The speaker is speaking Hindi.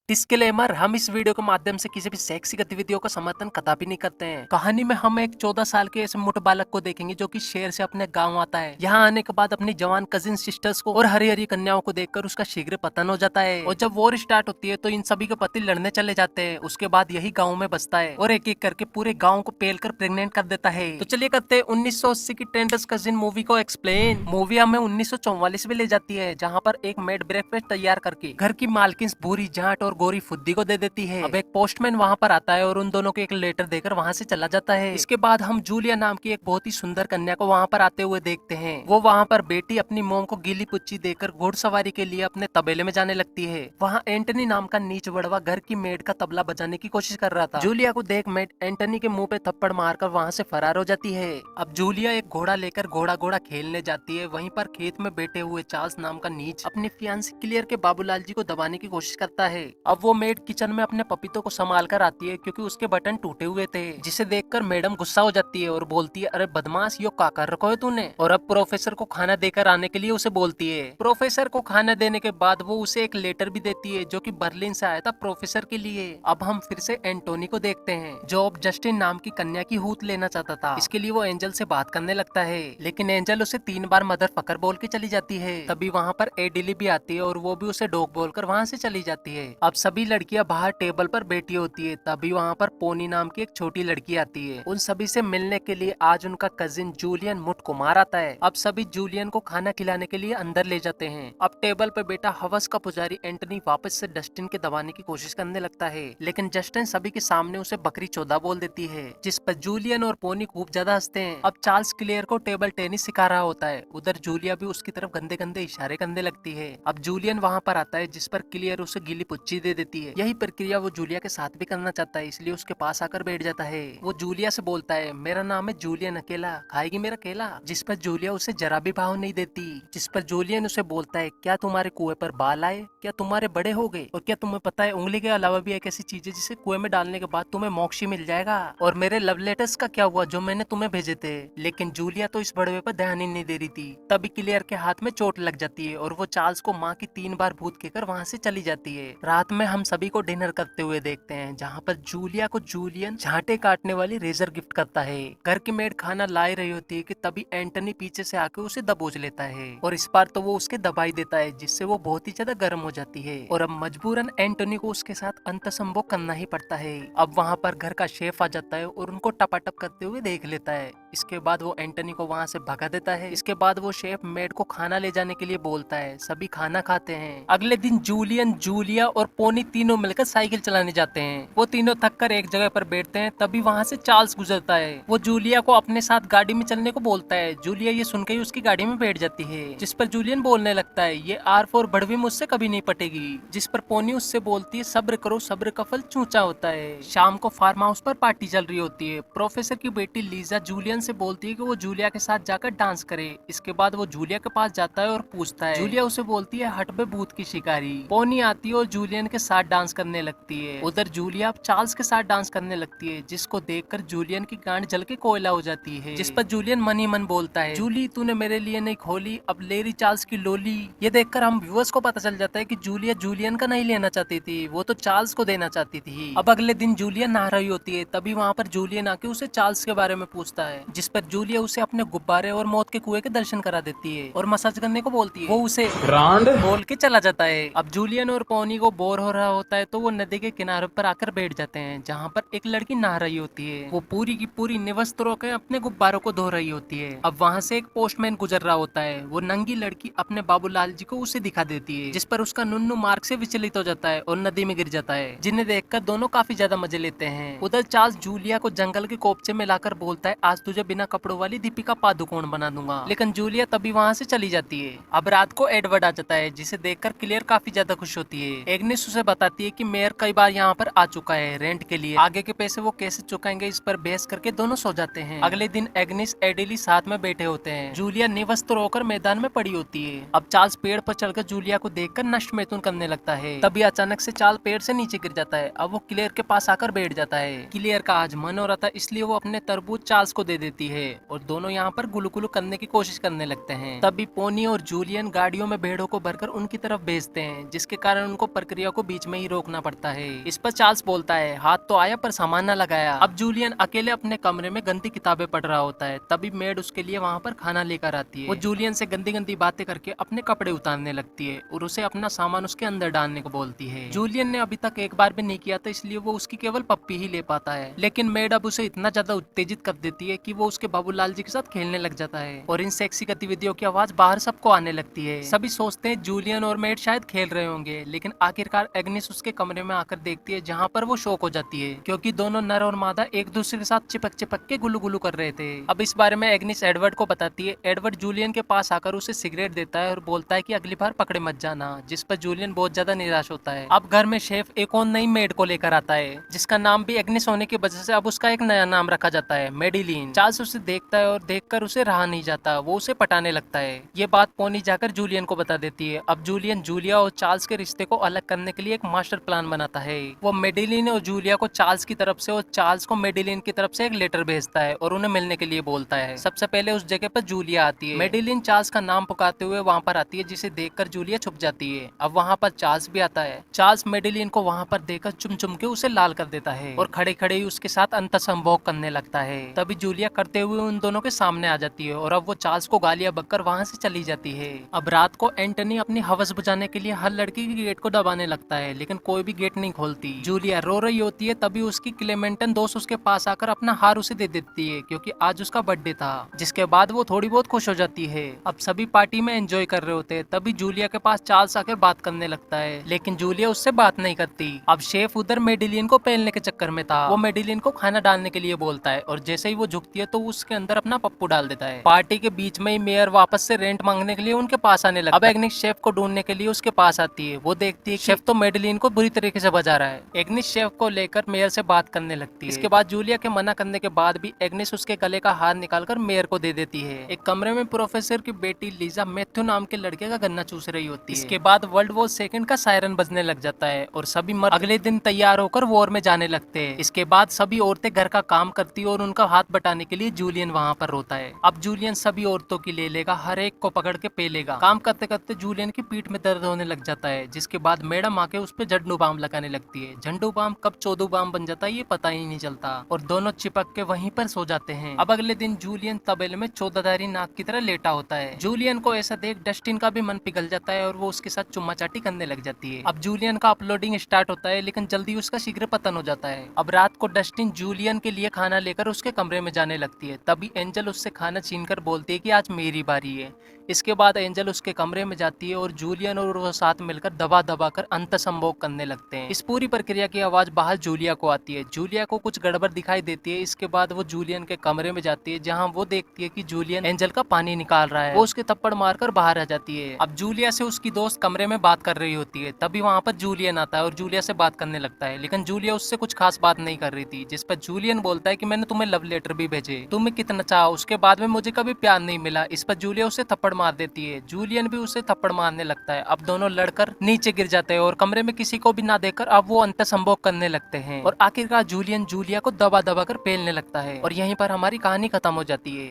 डिस्क्लेमर, हम इस वीडियो के माध्यम से किसी भी सेक्सी गतिविधियों का समर्थन कदापि नहीं करते हैं। कहानी में हम एक 14 साल के ऐसे मोटे बालक को देखेंगे जो कि शहर से अपने गांव आता है। यहाँ आने के बाद अपनी जवान कजिन सिस्टर्स को और हरी हरी कन्याओं को देखकर उसका शीघ्र पतन हो जाता है और जब वॉर स्टार्ट होती है तो इन सभी के पति लड़ने चले जाते हैं। उसके बाद यही गाँव में बसता है और एक एक करके पूरे गाँव को पेल कर प्रेग्नेंट कर देता है। तो चलिए करते हैं 1980 की ट्रेंडर्स कजिन मूवी को एक्सप्लेन। मूवी हमें 1944 में ले जाती है जहाँ पर एक मेड ब्रेकफास्ट तैयार करके घर की मालकिन भूरी जाट और गोरी फुद्दी को दे देती है। अब एक पोस्टमैन वहाँ पर आता है और उन दोनों को एक लेटर देकर वहाँ से चला जाता है। इसके बाद हम जूलिया नाम की एक बहुत ही सुंदर कन्या को वहाँ पर आते हुए देखते हैं। वो वहाँ पर बेटी अपनी मोम को गीली पुच्ची देकर घुड़सवारी के लिए अपने तबेले में जाने लगती है। वहाँ एंटनी नाम का नीच बड़वा घर की मेड का तबला बजाने की कोशिश कर रहा था। जूलिया को देख मेड एंटनी के मुंह पे थप्पड़ मारकर वहाँ से फरार हो जाती है। अब जूलिया एक घोड़ा लेकर घोड़ा घोड़ा खेलने जाती है। वहीं पर खेत में बैठे हुए चार्ल्स नाम का नीच अपनी फियांसी क्लियर के बाबूलाल जी को दबाने की कोशिश करता है। अब वो मेड किचन में अपने पपीतों को संभाल कर आती है क्योंकि उसके बटन टूटे हुए थे, जिसे देखकर मैडम गुस्सा हो जाती है और बोलती है, अरे बदमाश, यो क्या कर रखो है तूने। और अब प्रोफेसर को खाना देकर आने के लिए उसे बोलती है। प्रोफेसर को खाना देने के बाद वो उसे एक लेटर भी देती है जो कि बर्लिन से आया था प्रोफेसर के लिए। अब हम फिर से एंटोनी को देखते हैं जो अब जस्टिन नाम की कन्या की हूत लेना चाहता था। इसके लिए वो एंजल से बात करने लगता है, लेकिन एंजल उसे 3 बार मदर फकर बोल के चली जाती है। तभी वहाँ पर एडिली भी आती है और वो भी उसे डॉग बोलकर वहाँ से चली जाती है। अब सभी लड़कियां बाहर टेबल पर बैठी होती है। तभी वहाँ पर पोनी नाम की एक छोटी लड़की आती है। उन सभी से मिलने के लिए आज उनका कजिन जूलियन मुट कुमार आता है। अब सभी जूलियन को खाना खिलाने के लिए अंदर ले जाते हैं। अब टेबल पर बैठा हवस का पुजारी एंटनी वापस से डस्टिन के दबाने की कोशिश करने लगता है, लेकिन जस्टिन सभी के सामने उसे बकरी चौदा बोल देती है, जिस पर जूलियन और पोनी खूब ज्यादा हंसते हैं। अब चार्ल्स क्लियर को टेबल टेनिस सिखा रहा होता है। उधर जूलिया भी उसकी तरफ गंदे गंदे इशारे करने लगती है। अब जूलियन वहाँ पर आता है, जिस पर क्लियर उसे गीली पुच्ची दे देती है। यही प्रक्रिया वो जूलिया के साथ भी करना चाहता है, इसलिए उसके पास आकर बैठ जाता है। वो जूलिया से बोलता है, मेरा नाम है जूलियन अकेला, खाएगी मेरा केला। जिस पर जूलिया उसे जरा भी भाव नहीं देती। जिस पर जूलियन उसे बोलता है, क्या तुम्हारे कुएं पर बाल आए, क्या तुम्हारे बड़े हो गए, और क्या तुम्हें पता है उंगली के अलावा भी एक ऐसी चीज है जिसे कुएं में डालने के बाद तुम्हें मोक्ष ही मिल जाएगा। और मेरे लव लेटर्स का क्या हुआ जो मैंने तुम्हें भेजे थे। लेकिन जूलिया तो इस बड़वे पर ध्यान ही नहीं दे रही थी। तभी क्लियर के हाथ में चोट लग जाती है और वो चार्ल्स को माँ की 3 बार भूत कहकर वहाँ से चली जाती है। रात में हम सभी को डिनर करते हुए देखते हैं, जहाँ पर जूलिया को जूलियन झांटे काटने वाली रेजर गिफ्ट करता है। घर की मेड खाना ला रही होती है कि तभी एंटनी पीछे से आके उसे दबोच लेता है और इस बार तो वो उसके दबाई देता है, जिससे वो बहुत ही ज्यादा गर्म हो जाती है और अब मजबूरन एंटनी को उसके साथ अंत संभोग करना ही पड़ता है। अब वहाँ पर घर का शेफ आ जाता है और उनको टपाटप करते हुए देख लेता है। इसके बाद वो एंटनी को वहाँ से भगा देता है। इसके बाद वो शेफ मेड को खाना ले जाने के लिए बोलता है। सभी खाना खाते हैं। अगले दिन जूलियन, जूलिया और पोनी तीनों मिलकर साइकिल चलाने जाते हैं। वो तीनों थक कर एक जगह पर बैठते हैं। तभी वहाँ से चार्ल्स गुजरता है। वो जूलिया को अपने साथ गाड़ी में चलने को बोलता है। जूलिया ये सुनकर ही उसकी गाड़ी में बैठ जाती है, जिस पर जूलियन बोलने लगता है, ये R4 बड़वी मुझसे कभी नहीं पटेगी। जिस पर पोनी उससे बोलती है, सब्र करो, सब्र का फल चूचा होता है। शाम को फार्म हाउस पर पार्टी चल रही होती है। प्रोफेसर की बेटी लीजा जूलियन से बोलती है कि वो जूलिया के साथ जाकर डांस करे। इसके बाद वो जूलिया के पास जाता है और पूछता है। जूलिया उसे बोलती है, हट बे भूत की शिकारी। पोनी आती है और जूलियन के साथ डांस करने लगती है। उधर जूलिया अब चार्ल्स के साथ डांस करने लगती है, जिसको देखकर जूलियन की गांड जल के कोयला हो जाती है। जिस पर जूलियन मन ही मन बोलता है, जूली तूने मेरे लिए नहीं खोली, अब ले रही चार्ल्स की लोली। ये देखकर हम व्यूअर्स को पता चल जाता है कि जूलिया जूलियन का नहीं लेना चाहती थी, वो तो चार्ल्स को देना चाहती थी। अब अगले दिन जूलियन नहा रही होती है। तभी वहाँ पर जूलियन आके उसे चार्ल्स के बारे में पूछता है, जिस पर जूलिया उसे अपने गुब्बारे और मौत के कुएं के दर्शन करा देती है और मसाज करने को बोलती है। वो उसे ब्रांड बोल के चला जाता है। अब जूलियन और पोनी को बोर हो रहा होता है तो वो नदी के किनारे पर आकर बैठ जाते हैं, जहाँ पर एक लड़की नहा रही होती है। वो पूरी की पूरी निवस्त्र होकर अपने गुब्बारों को धो रही होती है। अब वहाँ से एक पोस्टमैन गुजर रहा होता है। वो नंगी लड़की अपने बाबूलाल जी को उसे दिखा देती है, जिस पर उसका नुन्नू मार्ग से विचलित हो जाता है और नदी में गिर जाता है, जिन्हें देखकर दोनों काफी ज्यादा मजे लेते हैं। उधर चार्ल्स जूलिया को जंगल के कोपचे में लाकर बोलता है, आज तुझे बिना कपड़ों वाली दीपिका पादुकोण बना दूंगा। लेकिन जूलिया तभी वहाँ से चली जाती है। अब रात को एडवर्ड आ जाता है, जिसे देखकर क्लियर काफी ज्यादा खुश होती है। एग्निस उसे बताती है कि मेयर कई बार यहाँ पर आ चुका है रेंट के लिए, आगे के पैसे वो कैसे चुकाएंगे इस पर बहस करके दोनों सो जाते हैं। अगले दिन एग्निस एडिली साथ में बैठे होते हैं। जूलिया निवस्त्र होकर मैदान में पड़ी होती है। अब चार्ल्स पेड़ पर चढ़कर जूलिया को देखकर नष्ट मैथुन करने लगता है। तभी अचानक से चार्ल्स पेड़ से नीचे गिर जाता है। अब वो क्लियर के पास आकर बैठ जाता है। क्लियर का आज मन हो रहा था, इसलिए वो अपने तरबूज चार्ल्स को दे देती है और दोनों यहाँ पर गुलू गुलू करने की कोशिश करने लगते हैं। तभी पोनी और जूलियन गाड़ियों में भेड़ों को भरकर उनकी तरफ भेजते हैं, जिसके कारण उनको प्रक्रिया को बीच में ही रोकना पड़ता है। इस पर चार्ल्स बोलता है, हाथ तो आया पर सामान न लगाया। अब जूलियन अकेले अपने कमरे में गंदी किताबें पढ़ रहा होता है। तभी मेड उसके लिए वहाँ पर खाना लेकर आती है। वो जूलियन से गंदी गंदी बातें करके अपने कपड़े उतारने लगती है और उसे अपना सामान उसके अंदर डालने को बोलती है। जूलियन ने अभी तक एक बार भी नहीं किया था, इसलिए वो उसकी केवल पप्पी ही ले पाता है। लेकिन मेड अब उसे इतना ज्यादा उत्तेजित कर देती है कि वो उसके बाबूलाल जी के साथ खेलने लग जाता है और इन सेक्सी गतिविधियों की आवाज बाहर सबको आने लगती है। सभी सोचते हैं जूलियन और मेड शायद खेल रहे होंगे, लेकिन आखिरकार एग्निस उसके कमरे में आकर देखती है, जहाँ पर वो शॉक हो जाती है क्योंकि दोनों नर और मादा एक दूसरे के साथ चिपक चिपक के गुलू गुलू कर रहे थे। अब इस बारे में एग्निस एडवर्ड को बताती है। एडवर्ड जूलियन के पास आकर उसे सिगरेट देता है और बोलता है कि अगली बार पकड़े मत जाना, जिस पर जूलियन बहुत ज्यादा निराश होता है। अब घर में शेफ एक और नई मेड को लेकर आता है, जिसका नाम भी एग्निस होने की वजह से अब उसका एक नया नाम रखा जाता है, मेडिलिन। चार्ल्स उसे देखता है और देखकर उसे रहा नहीं जाता, वो उसे पटाने लगता है। ये बात पोनी जाकर जूलियन को बता देती है। अब जूलियन जूलिया और चार्ल्स के रिश्ते को अलग करने के लिए एक मास्टर प्लान बनाता है। वो मेडिलिन और जूलिया को चार्ल्स की तरफ से और चार्ल्स को मेडिलिन की तरफ से एक लेटर भेजता है और उन्हें मिलने के लिए बोलता है। सबसे पहले उस जगह पर जूलिया आती है। मेडिलिन चार्ल्स का नाम पुकारते हुए वहाँ पर आती है, जिसे देखकर जूलिया छुप जाती है। अब वहाँ पर चार्ल्स भी आता है। चार्ल्स मेडिलिन को वहाँ पर देखकर चुम चुम के उसे लाल कर देता है और खड़े खड़े ही उसके साथ अंतसंभोग करने लगता है। तभी जूलिया करते हुए उन दोनों के सामने आ जाती है और अब वो चार्ल्स को गालियां बककर वहाँ से चली जाती है। अब रात को एंटनी अपनी हवस बुझाने के लिए हर लड़की के गेट को दबाने लगता है, लेकिन कोई भी गेट नहीं खोलती। जूलिया रो रही होती है, तभी उसकी क्लेमेंटन दोस्त उसके पास आकर अपना हार उसे दे देती है क्योंकि आज उसका बर्थडे था, जिसके बाद वो थोड़ी बहुत खुश हो जाती है। अब सभी पार्टी में एंजॉय कर रहे होते हैं, तभी जूलिया के पास चार्ल्स आकर बात करने लगता है, लेकिन जूलिया उससे बात नहीं करती। अब शेफ उधर मेडिलिन को पहनने के चक्कर में था। वो मेडिलिन को खाना डालने के लिए बोलता है और जैसे ही वो झुकती है तो उसके अंदर अपना पप्पू डाल देता है। पार्टी के बीच में ही मेयर वापस से रेंट मांगने के लिए उनके पास आने लगा। अब एग्निस शेफ को ढूंढने के लिए उसके पास आती है। वो देखती है शेफ तो मेडिलिन को बुरी तरीके से बजा रहा है। एग्निस शेफ को लेकर मेयर से बात करने लगती है। इसके बाद जूलिया के मना करने के बाद भी एग्निस उसके गले का हार निकालकर मेयर को दे देती है। एक कमरे में प्रोफेसर की बेटी लीजा मैथ्यू नाम के लड़के का गन्ना चूस रही होती है। इसके बाद वर्ल्ड वॉर सेकंड का सायरन बजने लग जाता है और सभी मर्द अगले दिन तैयार होकर वॉर में जाने लगते हैं। इसके बाद सभी औरतें घर का काम करती है और उनका हाथ बटाने के लिए जूलियन वहाँ पर रोता है। अब जूलियन सभी औरतों की ले लेगा, हर एक को पकड़ के पेलेगा। काम करते करते जूलियन की पीठ में दर्द होने लग जाता है, जिसके बाद मैडम आके उस पर झंडू बाम लगाने लगती है। झंडू बाम कब चोदू बाम बन जाता है ये पता ही नहीं चलता और दोनों चिपक के वहीं पर सो जाते हैं। अब अगले दिन जूलियन तबेले में चौदाधारी नाग की तरह लेटा होता है। जूलियन को ऐसा देख डस्टिन का भी मन पिघल जाता है और वो उसके साथ चुम्मा चाटी करने लग जाती है। अब जूलियन का अपलोडिंग स्टार्ट होता है, लेकिन जल्दी उसका शीघ्र पतन हो जाता है। अब रात को डस्टिन जूलियन के लिए खाना लेकर उसके कमरे में जाने लगती है। तभी एंजल उससे खाना छीनकर बोलती है कि आज मेरी बारी है। इसके बाद एंजल उसके कमरे में जाती है और जूलियन और वो साथ मिलकर दबा दबा कर अंतसंभोग करने लगते हैं। इस पूरी प्रक्रिया की आवाज बाहर जूलिया को आती है। जूलिया को कुछ गड़बड़ दिखाई देती है। इसके बाद वो जूलियन के कमरे में जाती है, जहाँ वो देखती है कि जूलियन एंजल का पानी निकाल रहा है। वो उसके थप्पड़ मारकर बाहर आ जाती है। अब जूलिया से उसकी दोस्त कमरे में बात कर रही होती है। तभी वहाँ पर जूलियन आता है और जूलिया से बात करने लगता है, लेकिन जूलिया उससे कुछ खास बात नहीं कर रही थी। जिस पर जूलियन बोलता है कि मैंने तुम्हें लव लेटर भी भेजे, तुम्हें कितना चाहा, उसके बाद में मुझे कभी प्यार नहीं मिला। इस पर जूलिया उसे थप्पड़ मार देती है। जूलियन भी उसे थप्पड़ मारने लगता है। अब दोनों लड़कर नीचे गिर जाते हैं और कमरे में किसी को भी ना देखकर अब वो अंतसंभोग करने लगते हैं और आखिरकार जूलियन जूलिया को दबा दबा कर पेलने लगता है और यहीं पर हमारी कहानी खत्म हो जाती है।